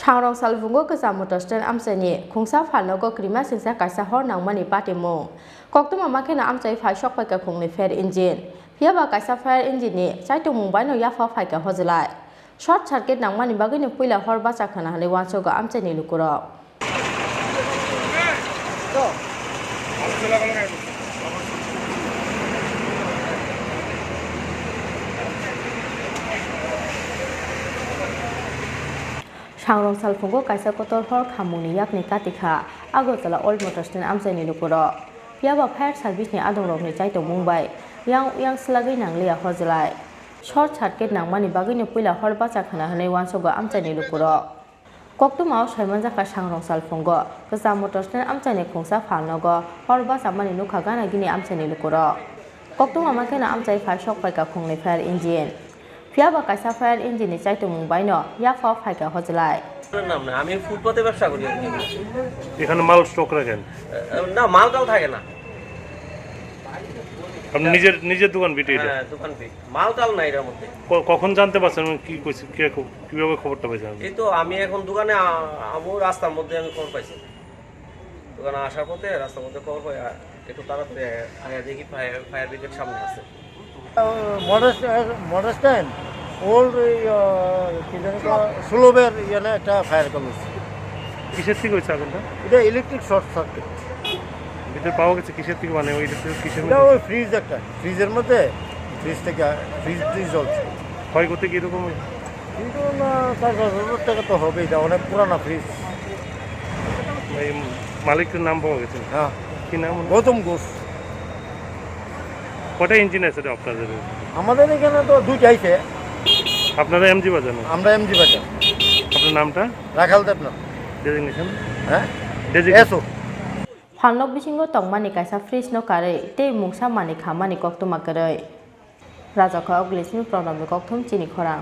Hangrong salvungo ke samutosten amseni khungsa phalnogo krima singsa kaisa hor nangmani patimo koktuma makena amchai phai shok pai ka khungni fair engine phiaba kaisa fire engine ni chaitu mumbai no yafa phai ka hojlai short circuit nangmani bagini puila hor bacha khana hale wancho go amchani lukuro Hangrong salfungo kaisa kotor hor khamuni yakni katika agotala old motorsten amchani lukuro phiaba fire service ni adongrok ni chaito mumbai yang slagai nanglia hojlai short circuit nangmani bagini puila hor bacha khana hane wansogo amchani lukuro koktuma saimanjaka hangrong salfungo kasa motorsten amchani khungsa phalnogo hor bacha mani nukha gana gini amchani lukuro koktuma makena amchai fire shok pai ka khungni fire engine phiaba kaisa fire engine ni chaito mumbai no yafa phaika hojlai নাম না আমি ফুটপাতে ব্যবসা করি এখানে মাল stock রাখেন না মালটাও থাকে না আপনি নিজের দোকান বিটে এটা হ্যাঁ দোকান বি মালটাও নাই এর মধ্যে কখন জানতে পারছেন কি কইছে কিভাবে খবরটা পাইছেন এই তো আমি এখন দোকানে আমু রাস্তার মধ্যে আমি খবর পাইছি দোকানে আসার পথে রাস্তার মধ্যে খবর পাই একটু তাড়াতাড়ি আয়া দেখি ফায়ার ব্রিগেড সামনে আছে মডার্ন ওল্ড সুলভের ইয়ানে একটা ফায়ার কলেজ কিসের থেকে হয়েছে আগুনটা এটা ইলেকট্রিক শর্ট সার্কিট ভিতরে পাওয়া গেছে কিসের থেকে মানে ওই কিসের এটা ওই ফ্রিজ একটা ফ্রিজের মধ্যে ফ্রিজ জ্বলছে ক্ষয়ক্ষতি কীরকম কিন্তু না 4,000 টাকা তো হবেই এটা অনেক পুরানা ফ্রিজ এই মালিকের নাম পাওয়া গেছে হ্যাঁ কি নাম গৌতম ঘোষ কটা ইঞ্জিন আছে আপনাদের আমাদের এখানে তো দুইটা আইছে আপনারা এমজি বাজার না আমরা এমজি বাজার আপনার নামটা রাখাল দেবনাথ ডেজিগনেশন হ্যাঁ এসো phalnok bisingo tongmani kaisa fridge no kare te mungsa mani khamani koktuma kare raja kha oglismi problem kokthum chini khora